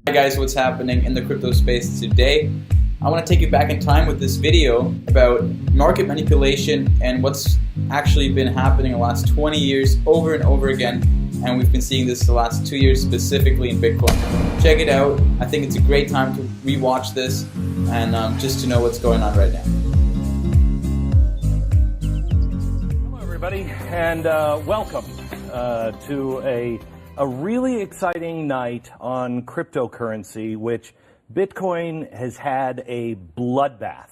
Hi guys, what's happening in the crypto space today? I want to take you back in time with this video about market manipulation and what's actually been happening the last 20 years over and over again, and we've been seeing this the last 2 years specifically in Bitcoin. Check it out. I think it's a great time to rewatch this and just to know what's going on right now. Hello everybody, and welcome to a really exciting night on cryptocurrency, which Bitcoin has had a bloodbath.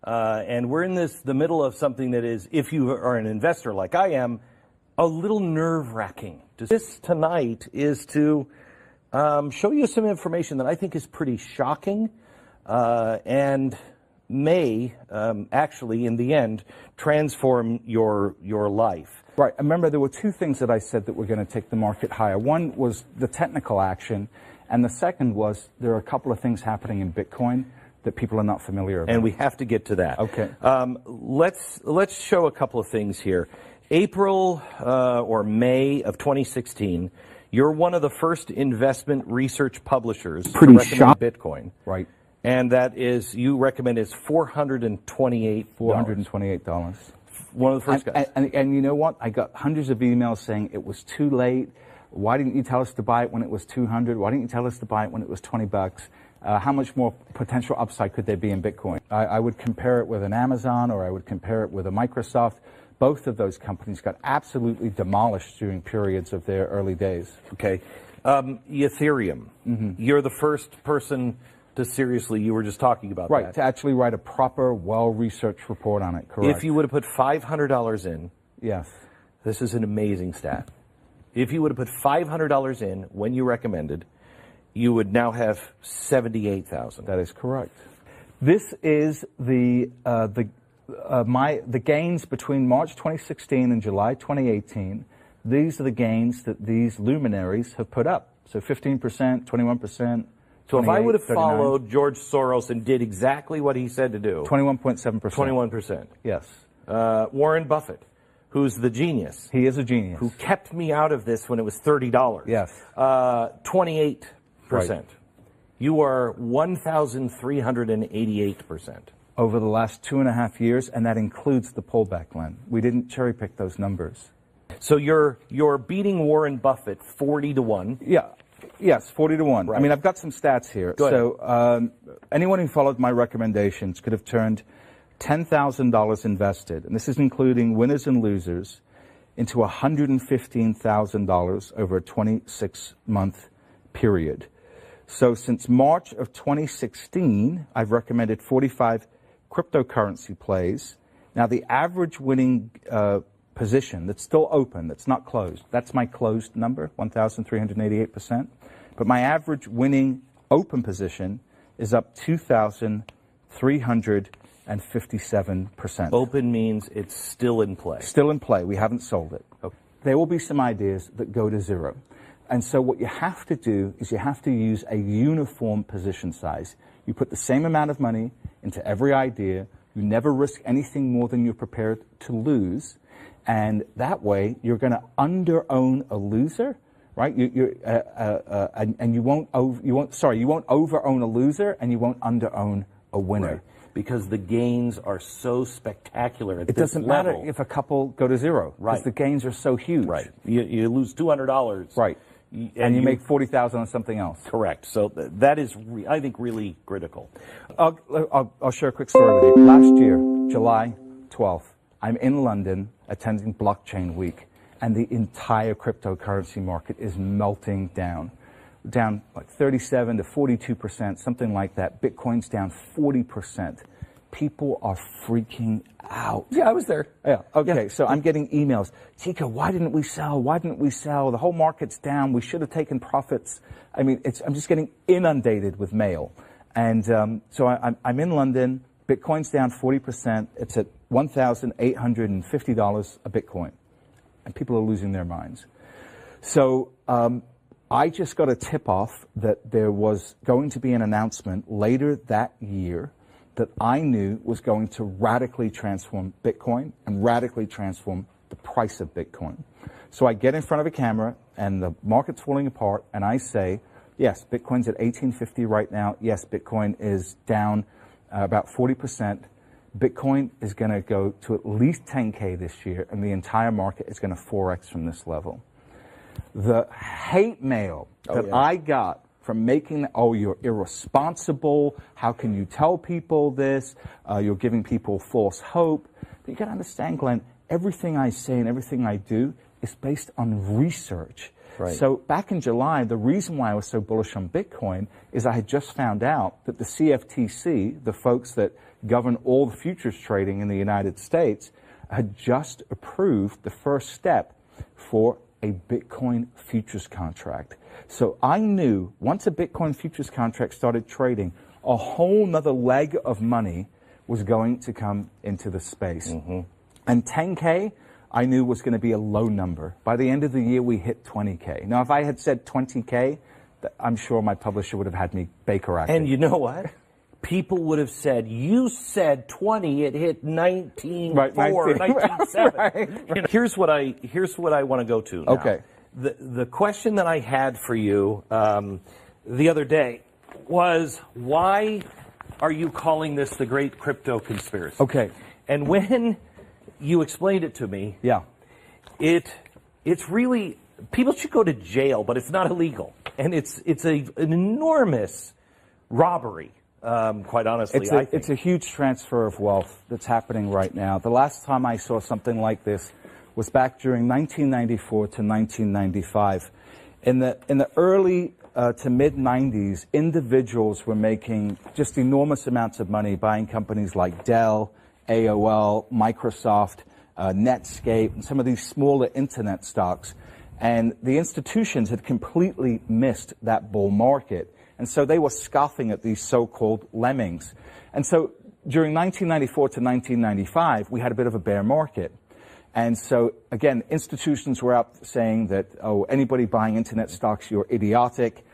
And we're in the middle of something that is, if you are an investor like I am, a little nerve-wracking. This tonight is to show you some information that I think is pretty shocking and may actually, in the end, transform your life. Right. Remember, there were two things that I said that were going to take the market higher. One was the technical action, and the second was there are a couple of things happening in Bitcoin that people are not familiar with. And we have to get to that. Okay. Let's show a couple of things here. April or May of 2016, you're one of the first investment research publishers to recommend Bitcoin. Right. And that is, you recommend is $428. One of the first guys. And you know what? I got hundreds of emails saying it was too late. Why didn't you tell us to buy it when it was 200? Why didn't you tell us to buy it when it was 20 bucks? How much more potential upside could there be in Bitcoin? I would compare it with an Amazon, or I would compare it with a Microsoft. Both of those companies got absolutely demolished during periods of their early days. Okay. Ethereum. Mm-hmm. You're the first person to seriously, you were just talking about that. Right, to actually write a proper, well-researched report on it, correct. If you would have put $500 in. Yes. This is an amazing stat. If you would have put $500 in when you recommended, you would now have 78,000. That is correct. This is the gains between March 2016 and July 2018. These are the gains that these luminaries have put up. So 15%, 21%. So if I would have followed George Soros and did exactly what he said to do. 21.7%. 21%. Yes. Warren Buffett, who's the genius. He is a genius. Who kept me out of this when it was $30. Yes. 28%. Right. You are 1,388%. Over the last 2.5 years, and that includes the pullback, Len. We didn't cherry pick those numbers. So you're beating Warren Buffett 40-1. Yeah. Yes, 40-1. Right. I mean, I've got some stats here. So anyone who followed my recommendations could have turned $10,000 invested, and this is including winners and losers, into $115,000 over a 26-month period. So since March of 2016, I've recommended 45 cryptocurrency plays. Now, the average winning position that's still open, that's not closed, that's my closed number, 1,388%. But my average winning open position is up 2,357%. Open means it's still in play. Still in play. We haven't sold it. Okay. There will be some ideas that go to zero. And so what you have to do is you have to use a uniform position size. You put the same amount of money into every idea. You never risk anything more than you're prepared to lose. And that way, you're going to under-own a loser, right? And you won't over-own a loser, and you won't under-own a winner. Right. Because the gains are so spectacular at this level. It doesn't matter if a couple go to zero, right? Because the gains are so huge. Right. You lose $200. Right. And you make $40,000 on something else. Correct. So that is, I think, really critical. I'll share a quick story with you. Last year, July 12th, I'm in London attending Blockchain Week, and the entire cryptocurrency market is melting down like 37 to 42%, something like that. Bitcoin's down 40%. People are freaking out. Yeah, I was there. Yeah. Okay. Yeah. So I'm getting emails. Tika, why didn't we sell? Why didn't we sell? The whole market's down. We should have taken profits. I mean, I'm just getting inundated with mail. And so I'm in London. Bitcoin's down 40%. It's at $1,850 a Bitcoin. And people are losing their minds. So I just got a tip-off that there was going to be an announcement later that year that I knew was going to radically transform Bitcoin and radically transform the price of Bitcoin. So I get in front of a camera and the market's falling apart and I say, Yes, Bitcoin's at 1850 right now. Yes, Bitcoin is down about 40%. Bitcoin is going to go to at least 10K this year, and the entire market is going to 4X from this level. The hate mail that I got from making, oh, you're irresponsible, how can you tell people this, you're giving people false hope. But you got to understand, Glenn, everything I say and everything I do is based on research. Right. So back in July, the reason why I was so bullish on Bitcoin is I had just found out that the CFTC, the folks that govern all the futures trading in the United States, had just approved the first step for a Bitcoin futures contract. So I knew once a Bitcoin futures contract started trading, a whole nother leg of money was going to come into the space. And 10K, I knew was going to be a low number. By the end of the year, we hit 20K. Now, if I had said 20K, I'm sure my publisher would have had me Baker acting. And you know what? People would have said, you said 20, it hit 19.4, 19.7. Right. You know, here's what I want to go to now. Okay. The question that I had for you the other day was, why are you calling this the great crypto conspiracy? Okay. And when you explained it to me, it's really, people should go to jail, but it's not illegal. And it's an enormous robbery, quite honestly. It's a huge transfer of wealth that's happening right now. The last time I saw something like this was back during 1994 to 1995. In the early to mid-90s, individuals were making just enormous amounts of money buying companies like Dell, AOL, Microsoft, Netscape, and some of these smaller internet stocks. And the institutions had completely missed that bull market. And so they were scoffing at these so-called lemmings. And so during 1994 to 1995, we had a bit of a bear market. And so, again, institutions were out saying that, oh, anybody buying internet stocks, you're idiotic.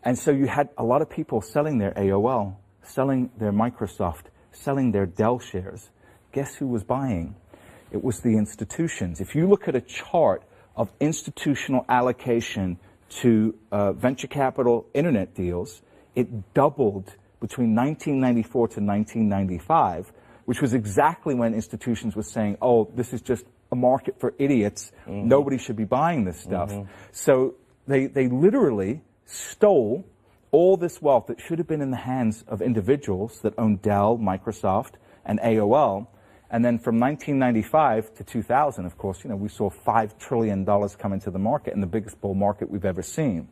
And so you had a lot of people selling their AOL, selling their Microsoft, selling their Dell shares. Guess who was buying? It was the institutions. If you look at a chart of institutional allocation to venture capital internet deals, it doubled between 1994 to 1995, which was exactly when institutions were saying, oh, this is just a market for idiots. Nobody should be buying this stuff. So they literally stole all this wealth that should have been in the hands of individuals that owned Dell, Microsoft, and AOL. And then from 1995 to 2000, of course, you know, we saw $5 trillion come into the market, and the biggest bull market we've ever seen.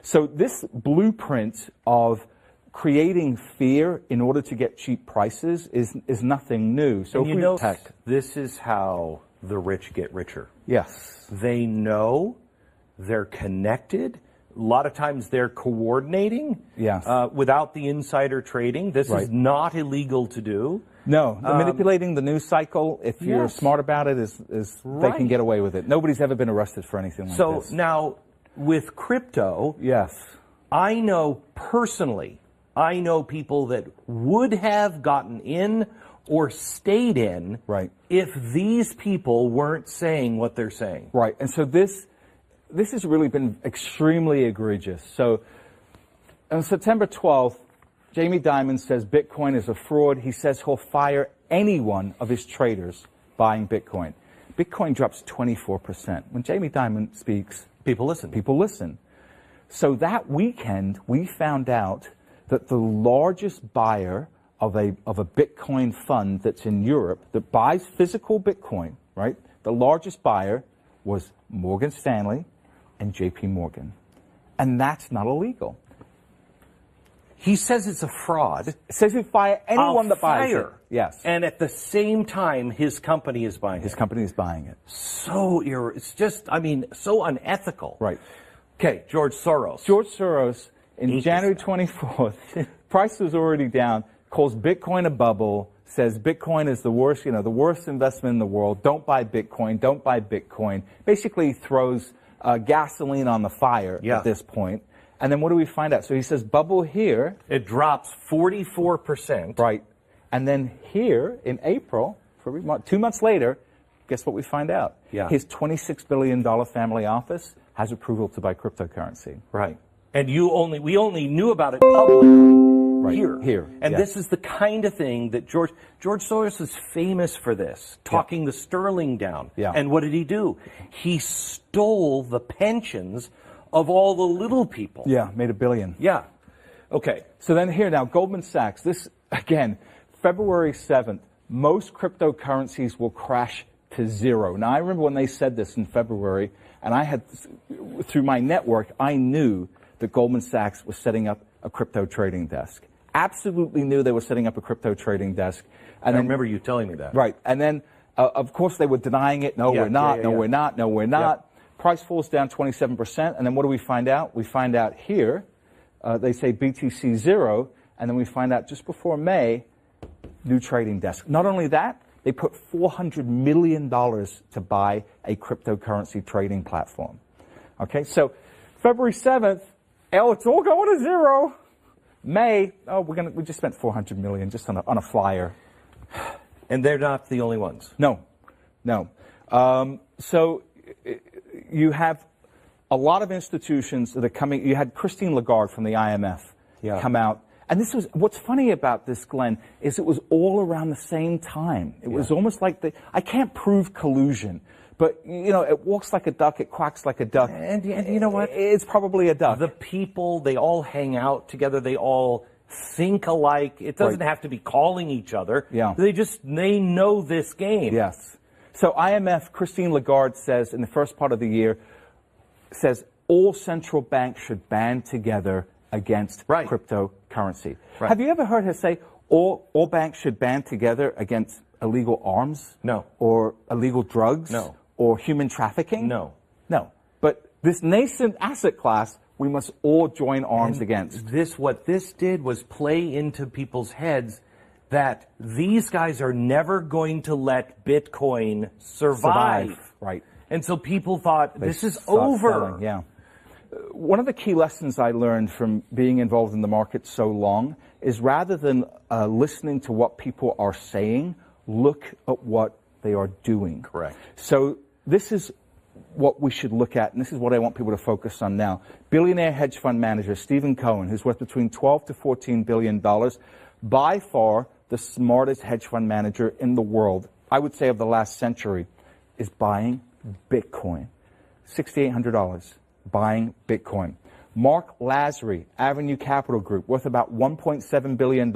So this blueprint of creating fear in order to get cheap prices is nothing new. So and you know, this is how the rich get richer. Yes. They know, they're connected. A lot of times they're coordinating without the insider trading. This is not illegal to do. No, manipulating the news cycle, if you're smart about it, is they can get away with it. Nobody's ever been arrested for anything like this. So now, with crypto, I know personally, I know people that would have gotten in or stayed in if these people weren't saying what they're saying. Right, and so this has really been extremely egregious. So on September 12th, Jamie Dimon says Bitcoin is a fraud. He says he'll fire any one of his traders buying Bitcoin. Bitcoin drops 24%. When Jamie Dimon speaks, people listen. People listen. So that weekend, we found out that the largest buyer of a Bitcoin fund that's in Europe that buys physical Bitcoin, right? The largest buyer was Morgan Stanley and JP Morgan. And that's not illegal. He says it's a fraud. It says he'll fire anyone that buys it. Yes. And at the same time, his company is buying it. His company is buying it. So it's just, I mean, so unethical. Right. Okay, George Soros. George Soros, in January 24th, price was already down, calls Bitcoin a bubble, says Bitcoin is the worst, the worst investment in the world. Don't buy Bitcoin. Don't buy Bitcoin. Basically throws gasoline on the fire at this point. And then what do we find out? So he says bubble here. It drops 44%. Right. And then here in April, 2 months later, guess what we find out? Yeah. His $26 billion family office has approval to buy cryptocurrency. Right. And we only knew about it publicly here. And yeah. this is the kind of thing that George Soros is famous for this, talking the sterling down. Yeah. And what did he do? He stole the pensions of all the little people. Yeah, made $1 billion. Yeah. Okay. So then here now, Goldman Sachs, this, again, February 7th, most cryptocurrencies will crash to zero. Now, I remember when they said this in February, and I had, through my network, I knew that Goldman Sachs was setting up a crypto trading desk. Absolutely knew they were setting up a crypto trading desk. And I remember you telling me that. Right. And then, of course, they were denying it. No, we're not. No, we're not. No, we're not. Price falls down 27%. And then what do we find out? We find out here, they say BTC 0. And then we find out just before May, new trading desk. Not only that, they put $400 million to buy a cryptocurrency trading platform. Okay, so February 7th, it's all going to zero. May, we just spent $400 million just on a flyer. And they're not the only ones. No. So you have a lot of institutions that are coming. You had Christine Lagarde from the IMF come out. And this was, what's funny about this, Glenn, is it was all around the same time. It was almost like I can't prove collusion, but, you know, it walks like a duck, it quacks like a duck. And you know what? It's probably a duck. The people, they all hang out together, they all think alike. It doesn't have to be calling each other. Yeah. They know this game. Yes. So IMF, Christine Lagarde says in the first part of the year, says all central banks should band together against cryptocurrency. Right. Have you ever heard her say all banks should band together against illegal arms? No. Or illegal drugs? No. Or human trafficking? No. No. But this nascent asset class, we must all join arms against. What this did was play into people's heads that these guys are never going to let Bitcoin survive. Right. And so people thought, this is over. Selling. Yeah. One of the key lessons I learned from being involved in the market so long is rather than listening to what people are saying, look at what they are doing. Correct. So this is what we should look at, and this is what I want people to focus on now. Billionaire hedge fund manager Stephen Cohen, who's worth between $12 to $14 billion, by far the smartest hedge fund manager in the world, I would say of the last century, is buying Bitcoin. $6,800, buying Bitcoin. Mark Lazary, Avenue Capital Group, worth about $1.7 billion,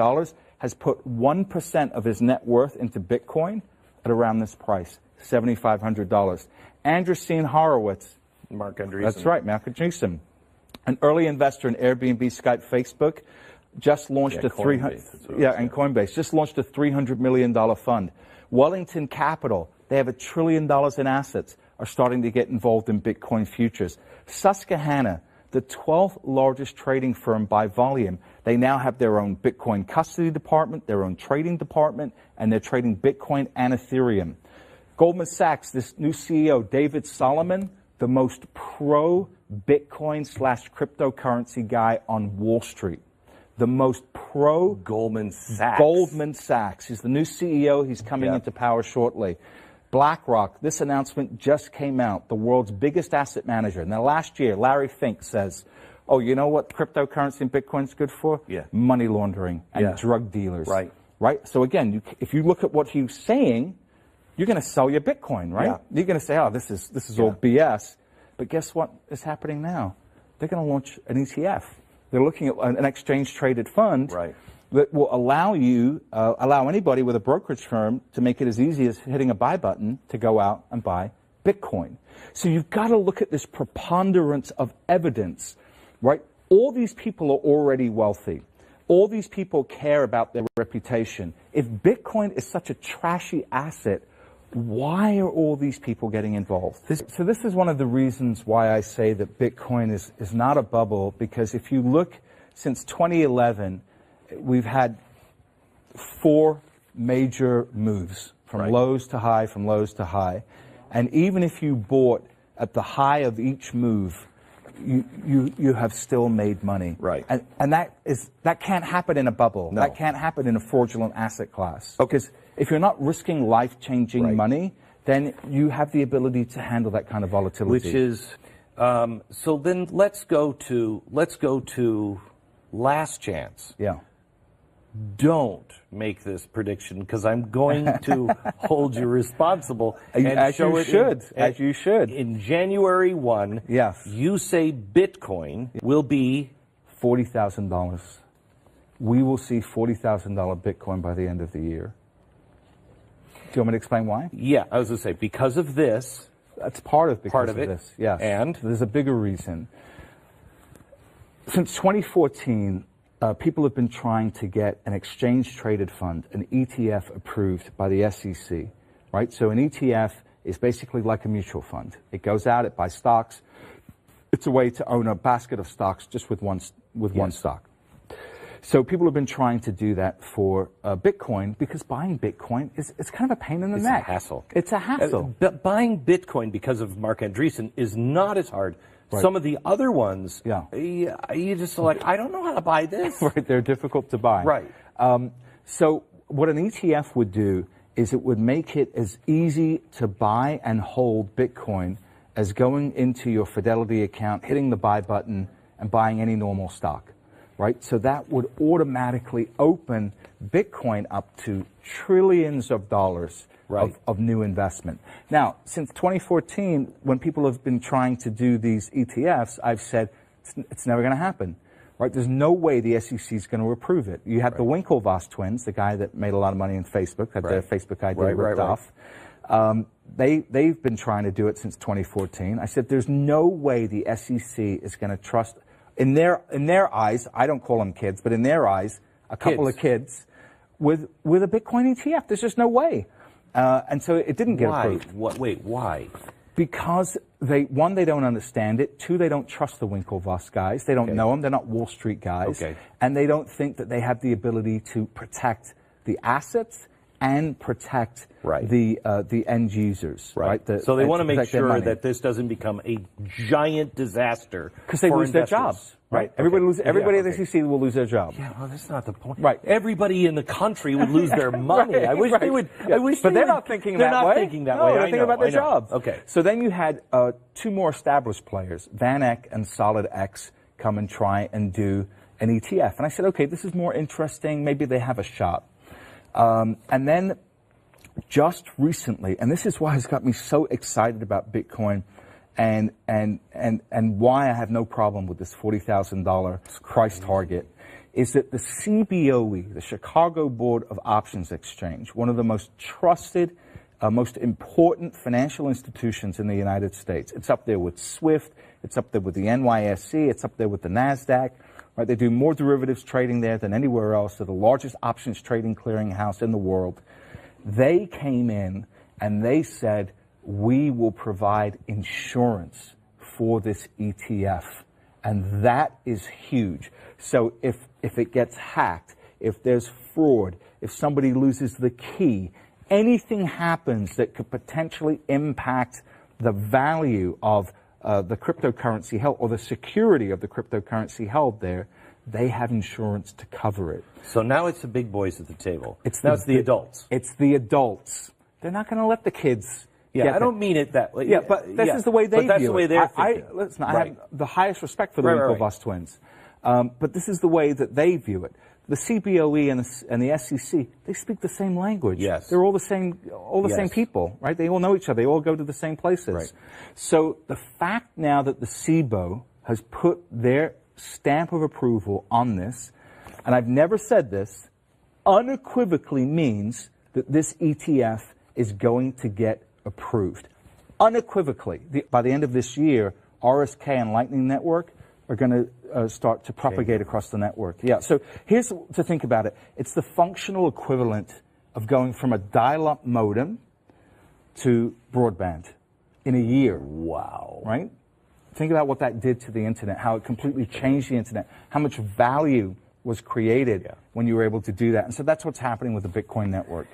has put 1% of his net worth into Bitcoin at around this price, $7,500. Andreessen Horowitz. Mark Andreessen. That's right, Mark Andreessen. An early investor in Airbnb, Skype, Facebook, just launched and Coinbase, just launched a $300 million fund. Wellington Capital, they have $1 trillion in assets, are starting to get involved in Bitcoin futures. Susquehanna, the 12th largest trading firm by volume, they now have their own Bitcoin custody department, their own trading department, and they're trading Bitcoin and Ethereum. Goldman Sachs, this new CEO, David Solomon, the most pro-Bitcoin / cryptocurrency guy on Wall Street. The most pro Goldman Sachs. Goldman Sachs. He's the new CEO. He's coming into power shortly. BlackRock, this announcement just came out, the world's biggest asset manager. Now, last year, Larry Fink says, oh, you know what cryptocurrency and Bitcoin's good for? Money laundering and drug dealers. Right? So again, if you look at what he's saying, you're going to sell your Bitcoin, right? You're going to say, oh, this is all BS. But guess what is happening now? They're going to launch an ETF. They're looking at an exchange-traded fund that will allow anybody with a brokerage firm to make it as easy as hitting a buy button to go out and buy Bitcoin. So you've got to look at this preponderance of evidence, right? All these people are already wealthy. All these people care about their reputation. If Bitcoin is such a trashy asset, why are all these people getting involved? So this is one of the reasons why I say that Bitcoin is not a bubble, because if you look since 2011, we've had 4 major moves from lows to high, from lows to high. And even if you bought at the high of each move, you have still made money. And that can't happen in a bubble. That can't happen in a fraudulent asset class. Because if you're not risking life-changing money, then you have the ability to handle that kind of volatility. Which is So then let's go to last chance. Yeah. Don't make this prediction because I'm going to hold you responsible and as show you it should. In, as you should. In January 1, yes, you say Bitcoin will be $40,000. We will see $40,000 Bitcoin by the end of the year. Do you want me to explain why? Yeah, I was going to say because of this. That's part of this. Yes, and there's a bigger reason. Since 2014. People have been trying to get an exchange-traded fund, an ETF, approved by the SEC, right? So an ETF is basically like a mutual fund. It goes out, it buys stocks. It's a way to own a basket of stocks just with one stock. So people have been trying to do that for Bitcoin because buying Bitcoin it's kind of a pain in the neck. It's a hassle. It's a hassle. But buying Bitcoin because of Mark Andreessen is not as hard. Right. Some of the other ones, you just like, I don't know how to buy this. Right, they're difficult to buy. Right. So what an ETF would do is it would make it as easy to buy and hold Bitcoin as going into your Fidelity account, hitting the buy button, and buying any normal stock. Right? So that would automatically open Bitcoin up to trillions of dollars. Right. Of new investment. Now, since 2014, when people have been trying to do these ETFs, I've said it's never going to happen. Right? There's no way the SEC is going to approve it. You had the Winklevoss twins, the guy that made a lot of money in Facebook, had their Facebook idea ripped off. They've been trying to do it since 2014. I said there's no way the SEC is going to trust, in their eyes, I don't call them kids, but in their eyes, a couple of kids with a Bitcoin ETF. There's just no way. And so it didn't get approved. Wait, why? Because they don't understand it. Two, they don't trust the Winklevoss guys. They don't know them. They're not Wall Street guys. Okay. And they don't think that they have the ability to protect the assets and protect the end users. Right. So they want to make sure that this doesn't become a giant disaster. Because they lose their jobs. Right. Everybody at the SEC will lose their job. Yeah, well, that's not the point. Right. Everybody in the country would lose their money. Right, I wish they would. But they're not thinking that way. They're not thinking that way. No, they're thinking about their jobs. Okay. So then you had two more established players, VanEck and SolidX, come and try and do an ETF. And I said, okay, this is more interesting. Maybe they have a shot. And then just recently, and this is why it's got me so excited about Bitcoin, and why I have no problem with this $40,000 price target, is that the CBOE, the Chicago Board of Options Exchange, one of the most trusted, most important financial institutions in the United States. It's up there with SWIFT, it's up there with the NYSE, it's up there with the NASDAQ. Right? They do more derivatives trading there than anywhere else. They're the largest options trading clearinghouse in the world. They came in and they said, we will provide insurance for this ETF. And that is huge. So if it gets hacked, if there's fraud, if somebody loses the key, anything happens that could potentially impact the value of the cryptocurrency held, or the security of the cryptocurrency held there, they have insurance to cover it. So now it's the big boys at the table. It's the adults. It's the adults. They're not going to let the kids. Yeah, I don't mean it that way. Yeah, but this is the way they view it. That's the way they're thinking. Listen, I have the highest respect for the Winklevoss twins. But this is the way that they view it. The CBOE and the SEC, they speak the same language. Yes. They're all the same people, right? They all know each other. They all go to the same places. Right. So the fact now that the CBO has put their stamp of approval on this, and I've never said this, unequivocally means that this ETF is going to get approved. Unequivocally. By the end of this year, RSK and Lightning Network are going to start to propagate across the network. Yeah, so here's to think about it. It's the functional equivalent of going from a dial-up modem to broadband in a year. Wow. Right? Think about what that did to the internet, how it completely changed the internet, how much value was created when you were able to do that. And so that's what's happening with the Bitcoin network.